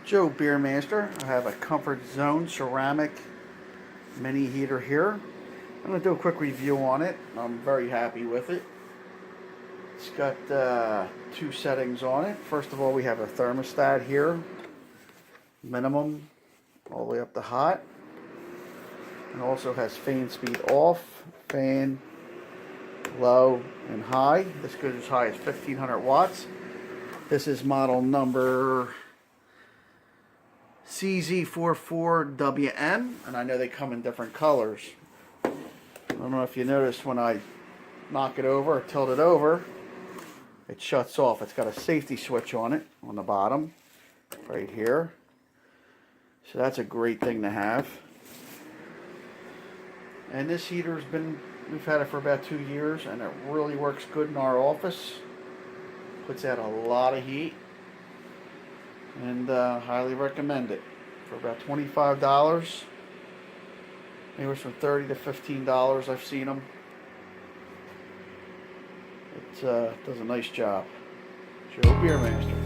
Joe Beermaster. I have a Comfort Zone ceramic mini heater here. I'm going to do a quick review on it. I'm very happy with it. It's got two settings on it. First of all, we have a thermostat here, minimum all the way up to hot. It also has fan speed off, fan low and high. This goes as high as 1500 watts. This is model number CZ44WN, and I know they come in different colors. I don't know if you noticed when I knock it over or tilt it over, it shuts off. It's got a safety switch on it on the bottom right here. So that's a great thing to have. And this heater's we've had it for about 2 years, and it really works good in our office. Puts out a lot of heat, and highly recommend it. For about $25, anywhere from $30 to $15, I've seen them. It does a nice job. Joe Beermaster.